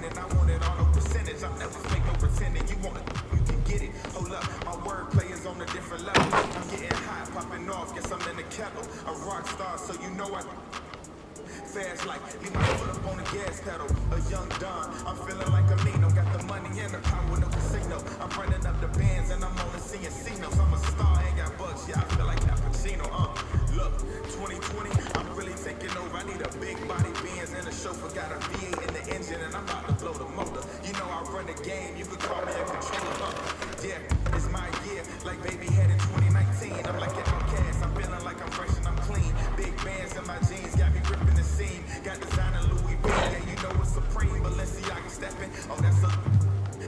winning. I want it all, no percentage. I never fake, no pretending. You want it, you can get it. Hold up, my wordplay is on a different level. I'm getting hot, popping off, guess I'm in the kettle. A rock star, so you know I fast like leave my foot up on the gas pedal. A young Don, I'm feeling like a Nino. Got the money and the power, no casino. I'm running up the bands and I'm only seeing C-notes. I'm a star, ain't got bucks, yeah, I feel like Al Pacino. Look, 2020, I'm really taking over. I need a big body Benz and a chauffeur. Got a V8 in the engine and I'm about to blow the motor. You know I run the game, you could call me a controller. Yeah, it's my year, like baby had in 2019. I'm like an outcast, I'm feeling like I'm fresh and I'm clean. Big bands in my jeans, got me ripping the scene. Got designer Louis V, yeah, you know it's supreme. Balenciaga stepping, oh that's a...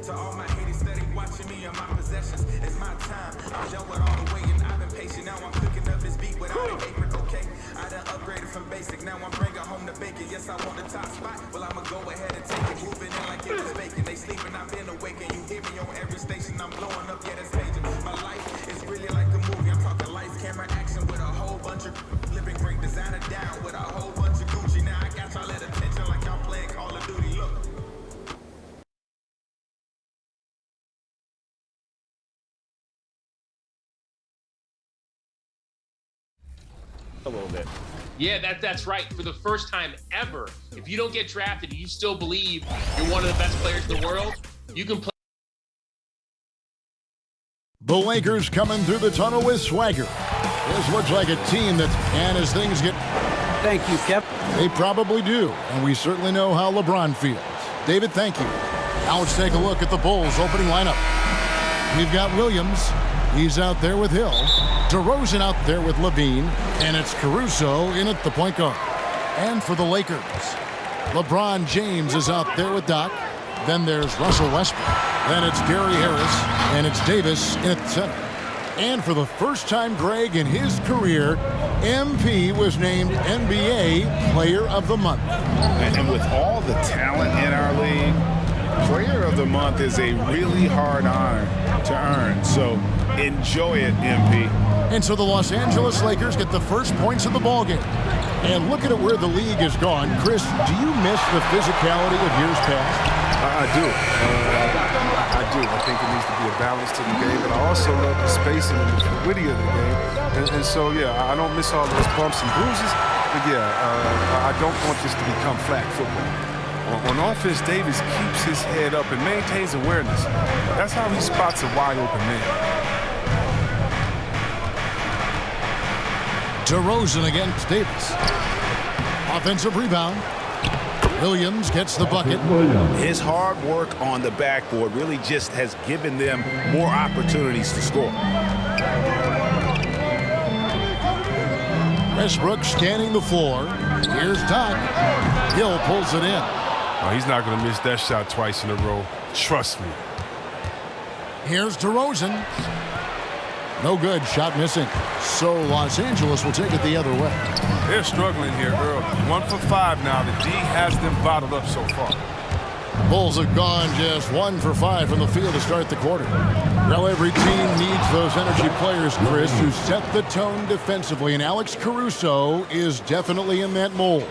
To all my haters steady watching me and my possessions. It's my time, I'm done with all the waiting. I've been patient, now I'm cooking up this beat without an apron, okay? I done upgraded from basic, now I'm bringing home the bacon. Yes, I want the top spot, well I'ma go ahead and take it. Moving in like it was bacon. They sleeping, I've been awake, and you hear me on every station. I'm blowing up, yeah, that's major. My life is really like a movie. I'm talking lights, camera, action with a whole bunch of living great designer down with a whole bunch of Gucci. Now I got y'all at attention like y'all playing Call of Duty. Look. A little bit. Yeah, that's right. For the first time ever, if you don't get drafted and you still believe you're one of the best players in the world, you can play. The Lakers coming through the tunnel with swagger. This looks like a team that, and as things get... Thank you, Kev. They probably do, and we certainly know how LeBron feels. David, thank you. Now let's take a look at the Bulls' opening lineup. We've got Williams. He's out there with Hill. DeRozan out there with Levine. And it's Caruso in at the point guard. And for the Lakers, LeBron James is out there with Doc. Then there's Russell Westbrook. Then it's Gary Harris. And it's Davis in at the center. And for the first time, Greg, in his career, MP was named NBA Player of the Month. And with all the talent in our league, Player of the Month is a really hard honor to earn. So enjoy it, MP. And so the Los Angeles Lakers get the first points of the ballgame. And looking at where the league has gone, Chris, do you miss the physicality of years past? I do. I do. I think it needs to be a balance to the game, but I also love the spacing and the fluidity of the game. And so, yeah, I don't miss all those bumps and bruises, but yeah, I don't want this to become flag football. On offense, Davis keeps his head up and maintains awareness. That's how he spots a wide-open man. DeRozan against Davis. Offensive rebound. Williams gets the bucket. His hard work on the backboard really just has given them more opportunities to score. Westbrook scanning the floor. Here's Doc. Hill pulls it in. Oh, he's not going to miss that shot twice in a row. Trust me. Here's DeRozan. No good. Shot missing. So Los Angeles will take it the other way. They're struggling here early. 1 for 5 now. The D has them bottled up so far. Bulls have gone just 1 for 5 from the field to start the quarter. Well, every team needs those energy players, Chris, who set the tone defensively, and Alex Caruso is definitely in that mold.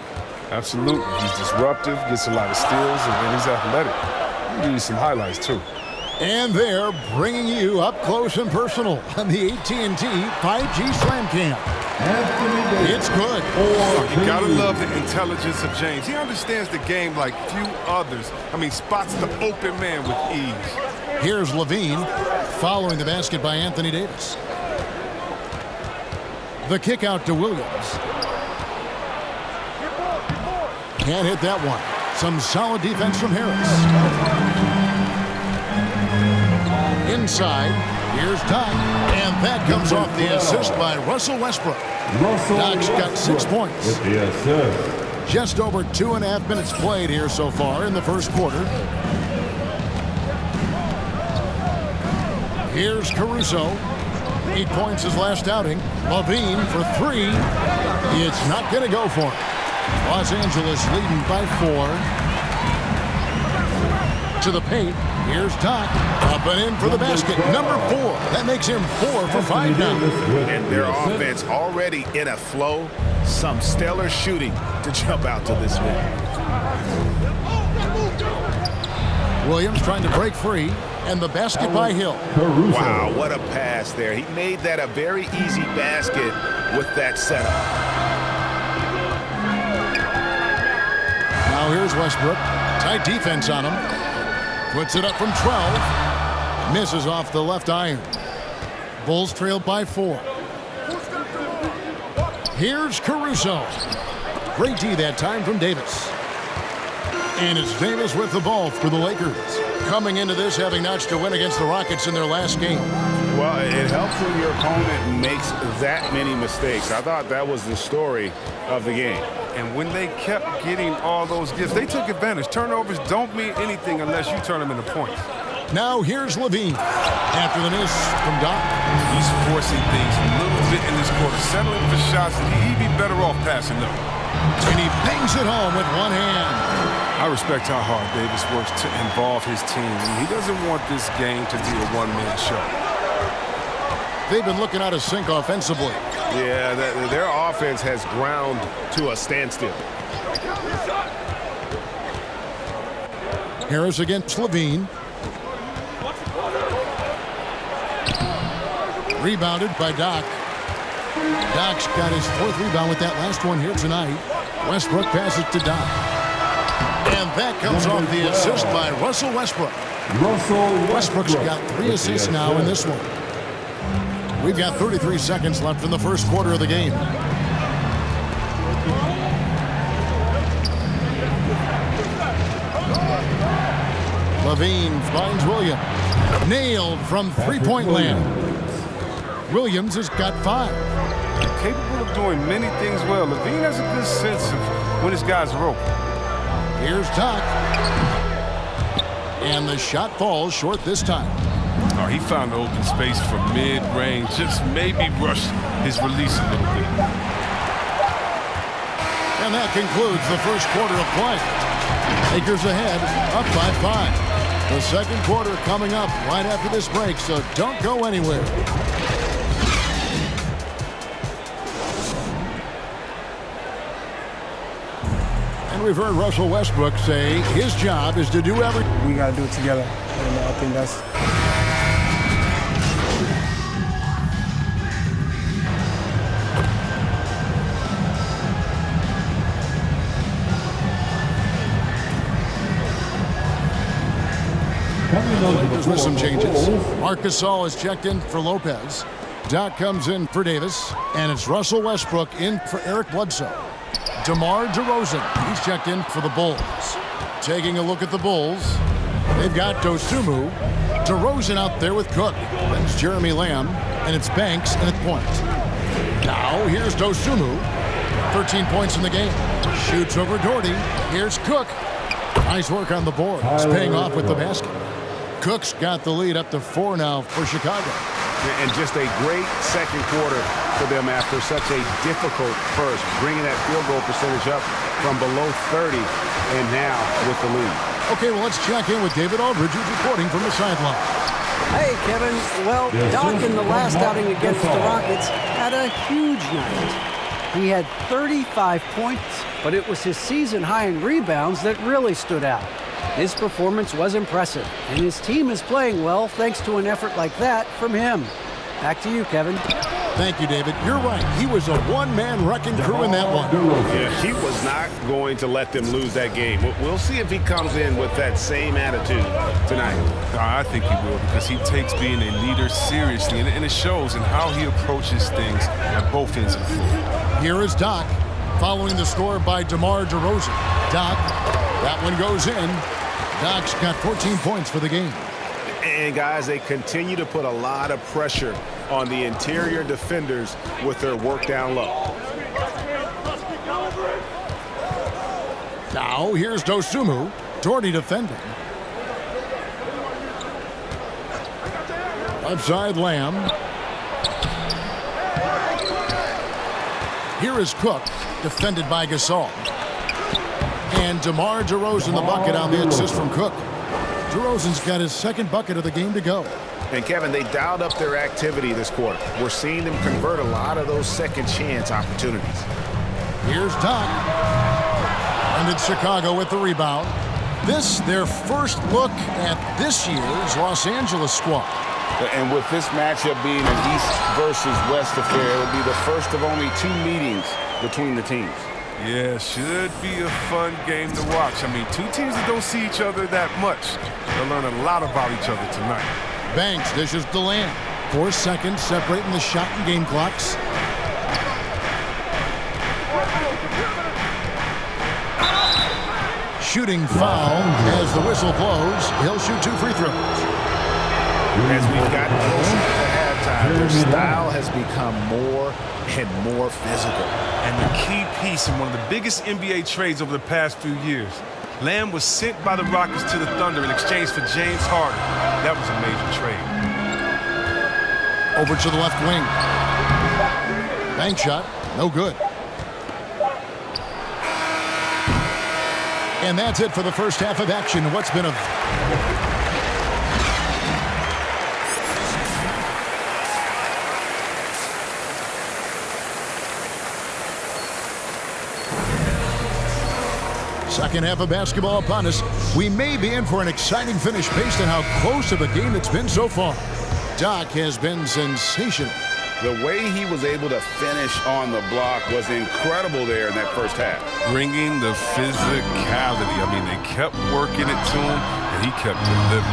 Absolutely. He's disruptive, gets a lot of steals, and he's athletic. I'll give you some highlights, too. And they're bringing you up close and personal on the AT&T 5G Slam Cam. It's good. You gotta love the intelligence of James. He understands the game like few others. I mean, spots the open man with ease. Here's Levine following the basket by Anthony Davis. The kick out to Williams. Can't hit that one. Some solid defense from Harris. Inside, here's Doc, and that comes off the assist by Russell Westbrook. Doc's got 6 points. Just over 2.5 minutes played here so far in the first quarter. Here's Caruso. 8 points his last outing. Levine for 3. It's not going to go for him. Los Angeles leading by 4. To the paint. Here's Doc. Up and in for the basket. Number 4. That makes him 4 for 5 now. And their offense already in a flow. Some stellar shooting to jump out to this win. Williams trying to break free, and the basket by Hill. Wow, what a pass there. He made that a very easy basket with that setup. Now here's Westbrook. Tight defense on him. Puts it up from 12. Misses off the left iron. Bulls trail by 4. Here's Caruso. Great D that time from Davis. And it's Davis with the ball for the Lakers. Coming into this having notched a win against the Rockets in their last game. Well, it helps when your opponent makes that many mistakes. I thought that was the story of the game. And when they kept getting all those gifts, they took advantage. Turnovers don't mean anything unless you turn them into points. Now here's Levine. After the miss from Doc. He's forcing things a little bit in this quarter, settling for shots that he'd be better off passing them. And he bangs it home with one hand. I respect how hard Davis works to involve his team. He doesn't want this game to be a one-man show. They've been looking out of sync offensively. Yeah, their offense has ground to a standstill. Harris against Levine. Rebounded by Doc. Doc's got his 4th rebound with that last one here tonight. Westbrook passes to Doc. And that comes off the assist by Russell Westbrook. Westbrook's got 3 assists now in this one. We've got 33 seconds left in the first quarter of the game. Levine finds Williams. Nailed from three-point land. Williams has got 5. Capable of doing many things well. Levine has a good sense of when his guys are open. Here's Doc. And the shot falls short this time. Oh, he found the open space from mid-range. Just maybe rushed his release a little bit. And that concludes the first quarter of play. Lakers ahead, up by 5. The second quarter coming up right after this break, so don't go anywhere. And we've heard Russell Westbrook say his job is to do everything. We got to do it together, and I think that's... With some changes. Marc Gasol is checked in for Lopez. Doc comes in for Davis. And it's Russell Westbrook in for Eric Bledsoe. DeMar DeRozan, he's checked in for the Bulls. Taking a look at the Bulls, they've got Dosunmu. DeRozan out there with Cook. Then it's Jeremy Lamb. And it's Banks and it's point. Now here's Dosunmu. 13 points in the game. Shoots over Doherty. Here's Cook. Nice work on the board. It's paying off with the basket. Cook's got the lead up to 4 now for Chicago. And just a great second quarter for them after such a difficult first, bringing that field goal percentage up from below 30 and now with the lead. Okay, well, let's check in with David Aldridge, who's reporting from the sideline. Hey, Kevin. Well, Doc in the last outing against the Rockets had a huge night. He had 35 points, but it was his season high in rebounds that really stood out. His performance was impressive, and his team is playing well thanks to an effort like that from him. Back to you, Kevin. Thank you, David. You're right. He was a one-man wrecking crew in that one. Yeah, he was not going to let them lose that game. We'll see if he comes in with that same attitude tonight. I think he will, because he takes being a leader seriously, and it shows in how he approaches things at both ends of the floor. Here is Doc, following the score by DeMar DeRozan. Doc, that one goes in. Doc's got 14 points for the game. And, guys, they continue to put a lot of pressure on the interior defenders with their work down low. Now, here's Dosunmu. Doherty defending. Outside Lamb. Here is Cook, defended by Gasol. And DeMar DeRozan the bucket on the assist from Cook. DeRozan's got his second bucket of the game to go. And, Kevin, they dialed up their activity this quarter. We're seeing them convert a lot of those second chance opportunities. Here's Doc. And it's Chicago with the rebound. This, their first look at this year's Los Angeles squad. And with this matchup being an East versus West affair, it will be the first of only 2 meetings between the teams. Yeah, should be a fun game to watch. I mean, 2 teams that don't see each other that much. They'll learn a lot about each other tonight. Banks dishes to Lamb. 4 seconds separating the shot and game clocks. Shooting foul as the whistle blows. He'll shoot 2 free throws. As we've gotten closer to halftime, their style has become more and more physical. And the key piece in one of the biggest NBA trades over the past few years, Lamb was sent by the Rockets to the Thunder in exchange for James Harden. That was a major trade. Over to the left wing. Bank shot, no good. And that's it for the first half of action. What's been a second half of basketball upon us. We may be in for an exciting finish based on how close of a game it's been so far. Doc has been sensational. The way he was able to finish on the block was incredible there in that first half. Bringing the physicality. I mean, they kept working it to him, and he kept delivering.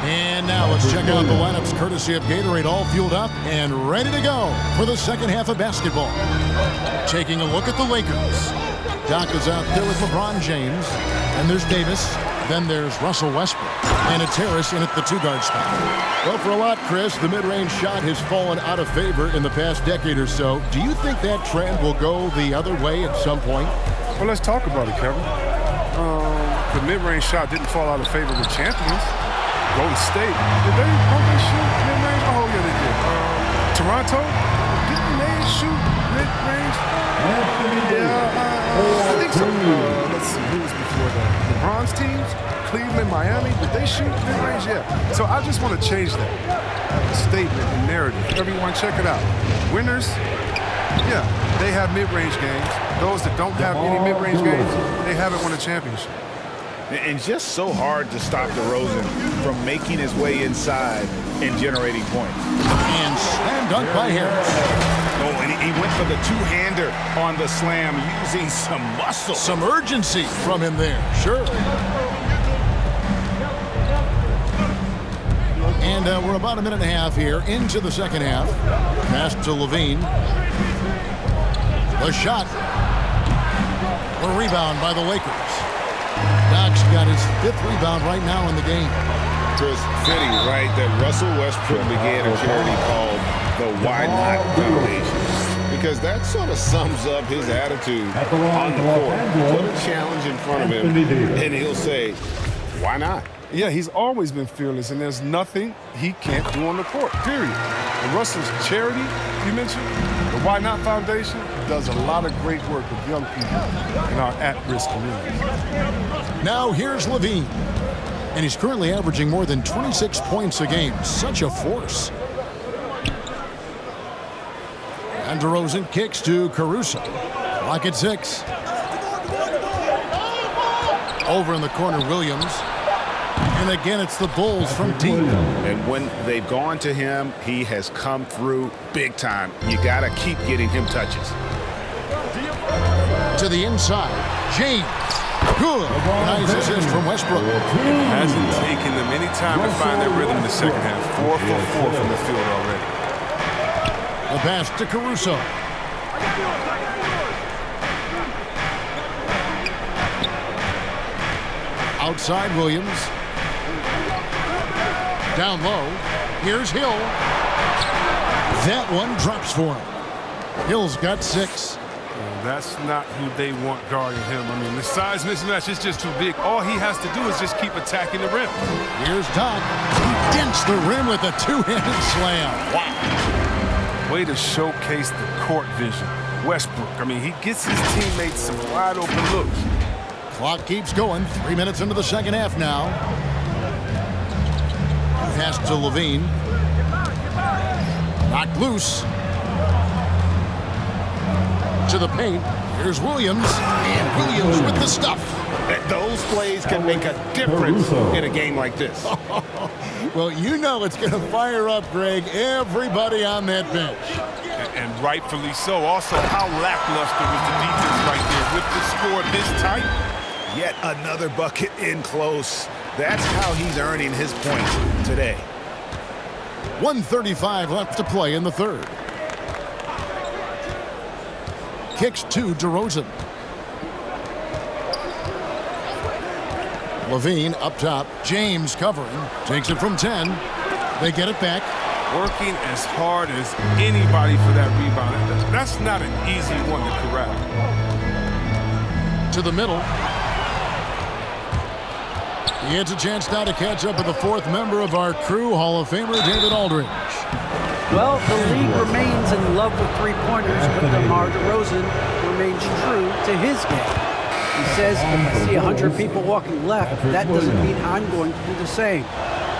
And now let's check out the lineups courtesy of Gatorade, all fueled up and ready to go for the second half of basketball. Taking a look at the Lakers. Doc is out there with LeBron James, and there's Davis. Then there's Russell Westbrook, and it's Harris in at the 2-guard spot. Well, for a lot, Chris, the mid-range shot has fallen out of favor in the past decade or so. Do you think that trend will go the other way at some point? Well, let's talk about it, Kevin. The mid-range shot didn't fall out of favor with champions. Golden State, don't they shoot mid-range? Oh, yeah, they did. Toronto, didn't they shoot mid-range? I think so. Let's see, who was before that? LeBron's teams, Cleveland, Miami, did they shoot mid-range? Yeah. So I just want to change that statement and narrative. Everyone, check it out. Winners, yeah, they have mid-range games. Those that don't have any mid-range games, they haven't won a championship. And just so hard to stop DeRozan from making his way inside and generating points. And slam dunk by Harris. Oh, and he went for the 2-hander on the slam, using some muscle. Some urgency from him there, sure. And we're about a minute and a half here into the second half. Pass to Levine. The shot. The rebound by the Lakers. Doc's got his 5th rebound right now in the game. Chris, fitting, right, that Russell Westbrook began a charity called the Why Not Foundation. Because that sort of sums up his attitude on the court. Put a challenge in front of him, and he'll say, why not? Yeah, he's always been fearless, and there's nothing he can't do on the court, period. And Russell's charity, you mentioned, the Why Not Foundation, does a lot of great work with young people in our at-risk communities. Now here's Levine. And he's currently averaging more than 26 points a game. Such a force. And DeRozan kicks to Caruso. Clock at 6. Over in the corner, Williams. And again, it's the Bulls from deep. And when they've gone to him, he has come through big time. You got to keep getting him touches. To the inside, James. Good. Nice assist from Westbrook. It hasn't taken them any time to find their rhythm in the second half. 4 for 4 from the field already. The pass to Caruso. Outside Williams. Down low. Here's Hill. That one drops for him. Hill's got 6. That's not who they want guarding him. I mean, the size mismatch is just too big. All he has to do is just keep attacking the rim. Here's Doc. He dents the rim with a 2-handed slam. Wow. Way to showcase the court vision. Westbrook, I mean, he gets his teammates some wide open looks. Clock keeps going. 3 minutes into the second half now. Pass to Levine. Knocked loose. To the paint. Here's Williams. And Williams with the stuff. Those plays can make a difference in a game like this. Well, you know it's going to fire up, Greg, everybody on that bench. And rightfully so. Also, how lackluster was the defense right there with the score this tight? Yet another bucket in close. That's how he's earning his points today. 1:35 left to play in the third. Kicks to DeRozan. Levine up top. James covering. Takes it from 10. They get it back. Working as hard as anybody for that rebound. That's not an easy one to corral. To the middle. He gets a chance now to catch up with the fourth member of our crew, Hall of Famer David Aldridge. Well, the league remains in love with three-pointers, but DeMar DeRozan remains true to his game. He says, if I see 100 people walking left, that doesn't mean I'm going to do the same.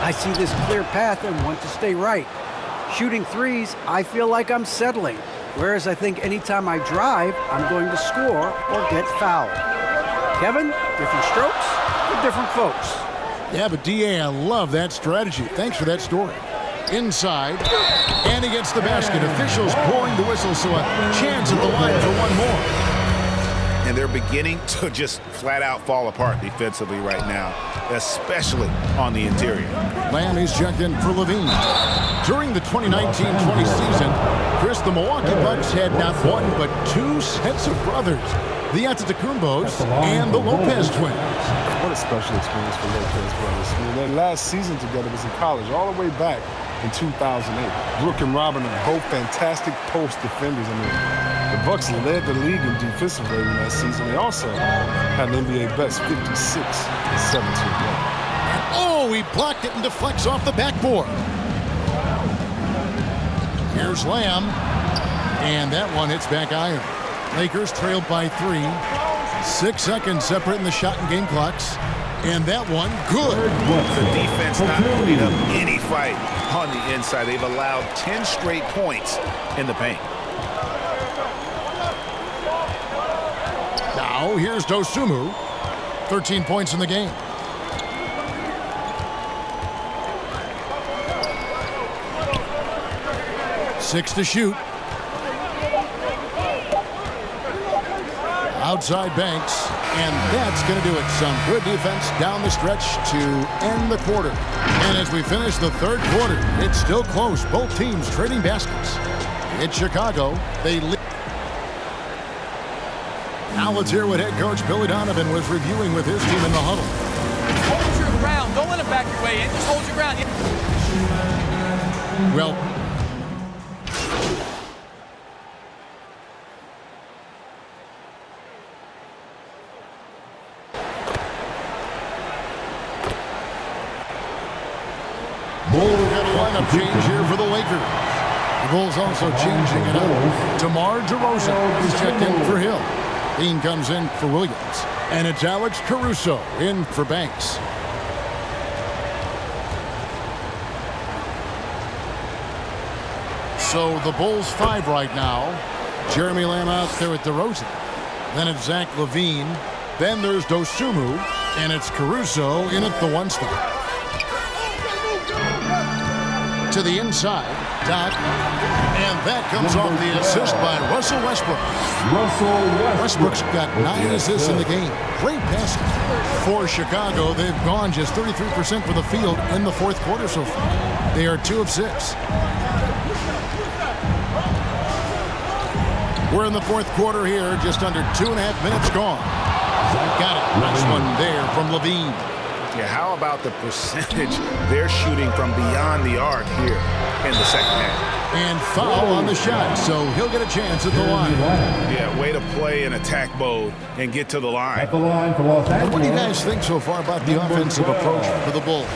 I see this clear path and want to stay right. Shooting threes, I feel like I'm settling, whereas I think anytime I drive, I'm going to score or get fouled. Kevin, different strokes for different folks. Yeah, but D.A., I love that strategy. Thanks for that story. Inside, and he gets the basket. Officials blowing the whistle, so a chance at the line for one more. And they're beginning to just flat out fall apart defensively right now, especially on the interior. Lamb is checked in for Levine. During the 2019-20 season, Chris, the Milwaukee Bucks had not one but two sets of brothers, the Antetokounmpos and the Lopez twins. What a special experience for Lopez brothers. I mean, their last season together was in college, all the way back in 2008. Brooke and Robin are both fantastic post defenders. I mean, the Bucks led the league in defensive rating that season. They also had an NBA best 56-17. Oh, he blocked it and deflects off the backboard. Here's Lamb, and that one hits back iron. Lakers trailed by 3. 6 seconds separating the shot and game clocks. And that one, good. The defense not putting up any fight on the inside. They've allowed 10 straight points in the paint. Now, here's Dosunmu. 13 points in the game. Six to shoot. Outside Banks, and that's going to do it. Some good defense down the stretch to end the quarter. And as we finish the third quarter, it's still close. Both teams trading baskets. It's Chicago. They lead. Now let's hear what head coach Billy Donovan was reviewing with his team in the huddle. Hold your ground. Don't let him back your way in. Just hold your ground. Well, Bulls got a lineup change here for the Lakers. The Bulls also changing it up. DeMar DeRozan is checked in for Hill. Dean comes in for Williams. And it's Alex Caruso in for Banks. So the Bulls 5 right now. Jeremy Lamb out there with DeRozan. Then it's Zach LaVine. Then there's Dosunmu. And it's Caruso in at the 1 spot. To the inside, Doc, and that comes off the assist by Russell Westbrook. Westbrook's got 9 assists in the game. Great passes. For Chicago, they've gone just 33% for the field in the fourth quarter so far. They are 2 of 6. We're in the fourth quarter here, just under 2.5 minutes gone. Got it. Nice one there from LaVine. Yeah, how about the percentage they're shooting from beyond the arc here in the second half? And foul on the shot, so he'll get a chance at the line. Yeah, way to play in attack mode and get to the line. What do you guys think so far about the offensive approach for the Bulls?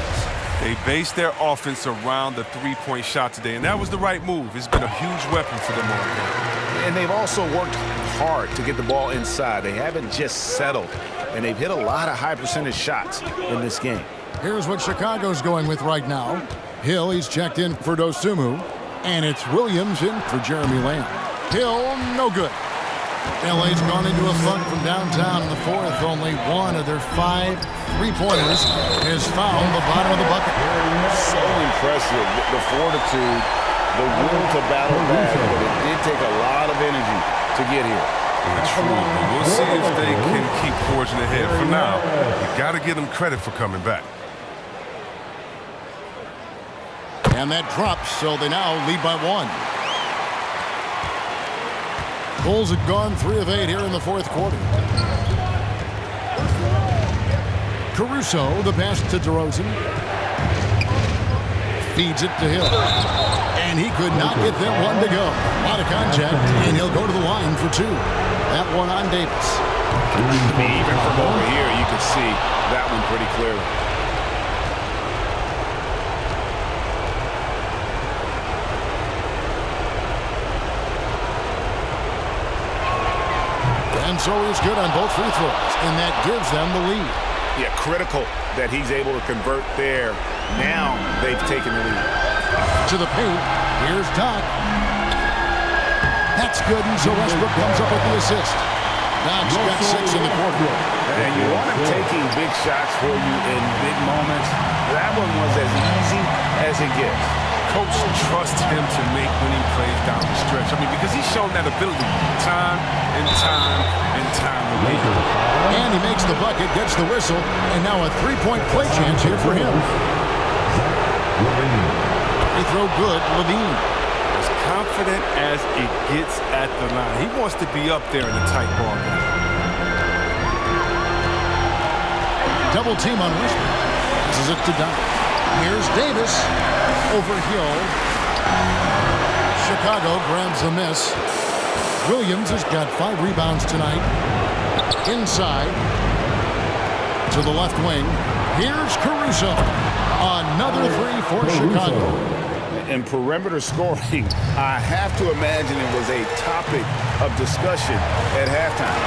They based their offense around the three-point shot today, and that was the right move. It's been a huge weapon for them all game. And they've also worked hard to get the ball inside. They haven't just settled, and they've hit a lot of high-percentage shots in this game. Here's what Chicago's going with right now. Hill, he's checked in for Dosunmu, and it's Williams in for Jeremy Lamb. Hill, no good. LA's gone into a funk from downtown in the fourth. Only one of their 5 3-pointers has found the bottom of the bucket. So impressive. The fortitude, the will to battle back, but it did take a lot of energy to get here. True. We'll see if they can keep forging ahead. For now, you got to give them credit for coming back. And that drops, so they now lead by 1. Bulls have gone 3 of 8 here in the fourth quarter. Caruso, the pass to DeRozan. Feeds it to Hill. And he could not get that one to go. Out of contact, and he'll go to the line for 2. That one on Davis. Even from over here, you could see that one pretty clearly. And so he's good on both free throws, and that gives them the lead. Yeah, critical that he's able to convert there. Now they've taken the lead. To the paint, here's Doc. That's good, and so Westbrook comes up with the assist. Doc's got 6 in the quarter. And you want him taking big shots for you in big moments. That one was as easy as it gets. Coach trusts him to make winning plays down the stretch. I mean, because he's shown that ability time and time and time again. And he makes the bucket, gets the whistle, and now a 3-point play chance here for him. Free throw good, Levine. As confident as it gets at the line. He wants to be up there in a tight ball game. Double team on Westbrook. This is it to Doc. Here's Davis. Over Hill. Chicago grabs the miss. Williams has got 5 rebounds tonight. Inside. To the left wing. Here's Caruso. Another 3 for Chicago. And perimeter scoring, I have to imagine it was a topic of discussion at halftime.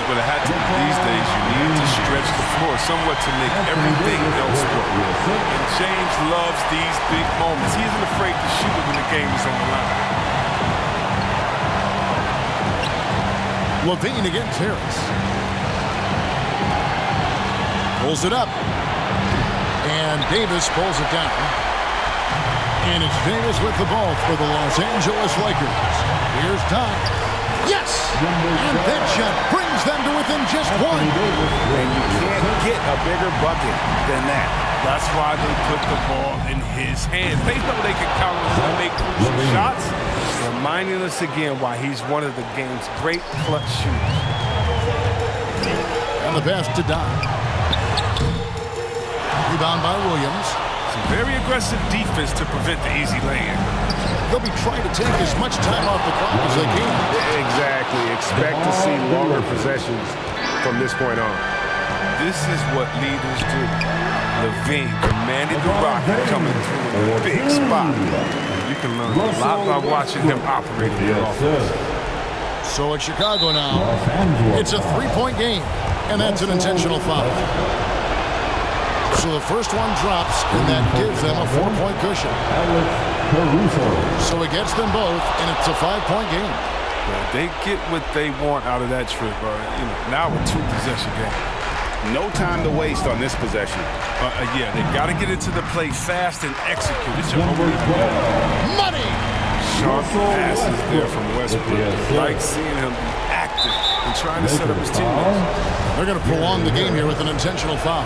But it had to be these days. You need to stretch the floor somewhat to make everything else work. And James loves these big moments. He isn't afraid to shoot it when the game is on the line. Levine against Harris. Pulls it up. And Davis pulls it down. And it's Davis with the ball for the Los Angeles Lakers. Here's Doc. Yes! And that shot brings them to within just 1. And you can't get a bigger bucket than that. That's why they put the ball in his hands. They know they can count on him to make crucial shots. Reminding us again why he's one of the game's great clutch shooters. And the pass to Doc. Rebound by Williams. Some very aggressive defense to prevent the easy lay-in. They'll be trying to take as much time off the clock as they can. Exactly. Expect to see longer possessions from this point on. This is what leaders do. Levine commanded the Rocket coming through in a big spot. You can learn a lot by watching him operate in the offense. So it's Chicago now. It's a 3-point game, and that's an intentional foul. So the first one drops, and that gives them a 4-point cushion. So it gets them both, and it's a 5-point game. Yeah, they get what they want out of that trip. Now a 2-possession game. No time to waste on this possession. Yeah, they got to get into the play fast and execute. It's your only play. Money! Sharp passes there from Westbrook. Like seeing him active and trying to set up his teammates. They're going to prolong the game here with an intentional foul.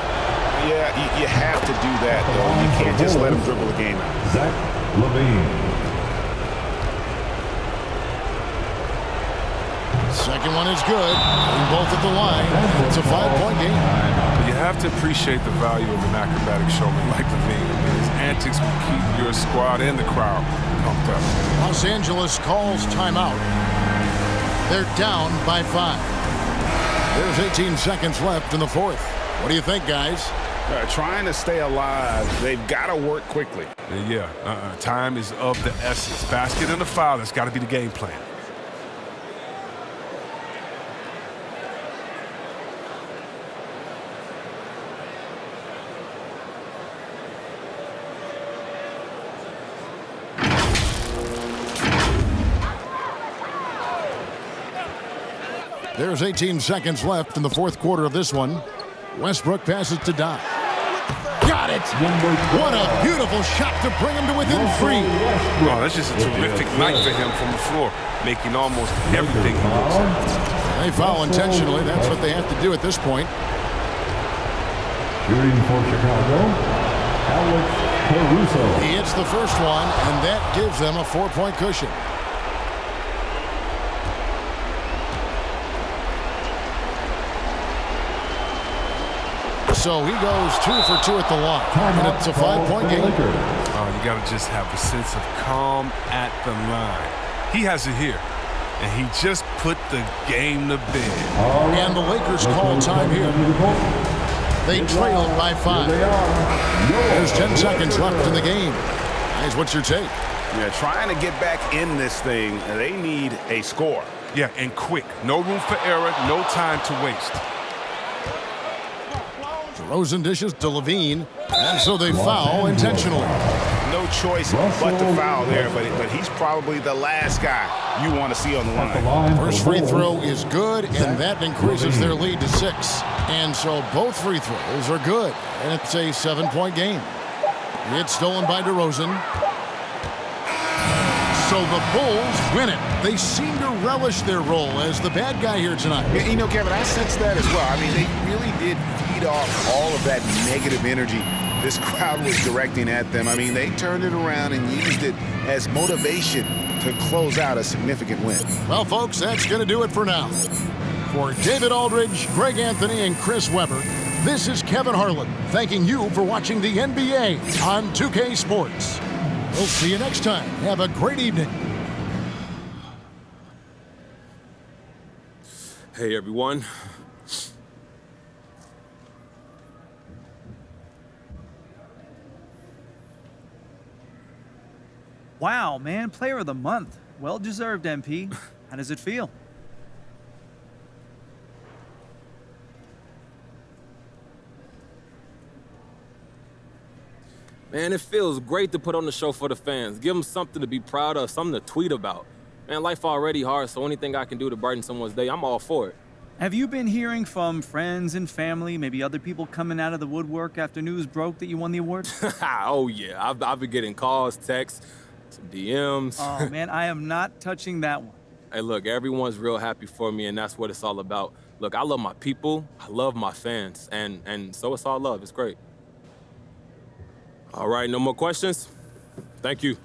Yeah, you have to do that, though. You can't just let him dribble the game out. Zach Levine. Second one is good. Both at the line. It's a 5-point game. You have to appreciate the value of an acrobatic showman like Levine. His antics will keep your squad and the crowd pumped up. Los Angeles calls timeout. They're down by 5. There's 18 seconds left in the fourth. What do you think, guys? Trying to stay alive, they've got to work quickly. Time is of the essence. Basket and a foul, that's got to be the game plan. There's 18 seconds left in the fourth quarter of this one. Westbrook passes to Doc. Got it! What a beautiful shot to bring him to within 3. Oh, that's just a terrific night for him from the floor, making almost everything he looks at. They foul intentionally. That's what they have to do at this point. Shooting for Chicago, Alex Caruso. He hits the first one, and that gives them a 4-point cushion. So he goes 2 for 2 at the line, and it's a 5-point game. Oh, you got to just have a sense of calm at the line. He has it here, and he just put the game to bed. And the Lakers call time here. They trail by 5. There's 10 seconds left in the game. Guys, what's your take? Yeah, trying to get back in this thing, they need a score. Yeah, and quick. No room for error, no time to waste. DeRozan dishes to Levine, and so they foul intentionally. No choice but to foul there, but he's probably the last guy you want to see on the line. First free throw is good, and that increases their lead to 6. And so both free throws are good, and it's a 7-point game. It's stolen by DeRozan. So the Bulls win it. They seem to relish their role as the bad guy here tonight. Yeah, you know, Kevin, I sense that as well. I mean, they really did feed off all of that negative energy this crowd was directing at them. I mean, they turned it around and used it as motivation to close out a significant win. Well, folks, that's going to do it for now. For David Aldridge, Greg Anthony, and Chris Webber, this is Kevin Harlan thanking you for watching the NBA on 2K Sports. We'll see you next time. Have a great evening. Hey, everyone. Wow, man, player of the month. Well deserved, MP. How does it feel? Man, it feels great to put on the show for the fans. Give them something to be proud of, something to tweet about. Man, life already hard, so anything I can do to brighten someone's day, I'm all for it. Have you been hearing from friends and family, maybe other people coming out of the woodwork after news broke that you won the award? Oh, yeah. I've been getting calls, texts, some DMs. Oh, man, I am not touching that one. Hey, look, everyone's real happy for me, and that's what it's all about. Look, I love my people. I love my fans, and so it's all love. It's great. All right, no more questions? Thank you.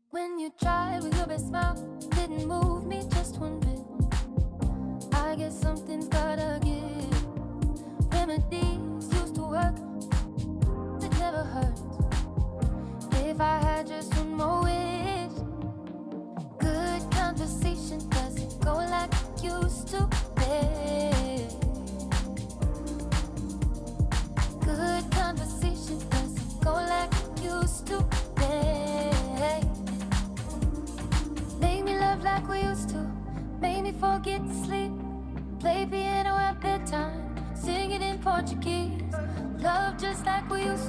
When you tried with your best smile, didn't move me just one bit. I guess something's gotta give. Remedies used to work, it never hurt. If I had just one more wish, good conversation doesn't go like it used to be. Good conversation doesn't go like it used to be. Make me love like we used to, made me forget to sleep. Play piano at bedtime, sing it in Portuguese. Love just like we used to.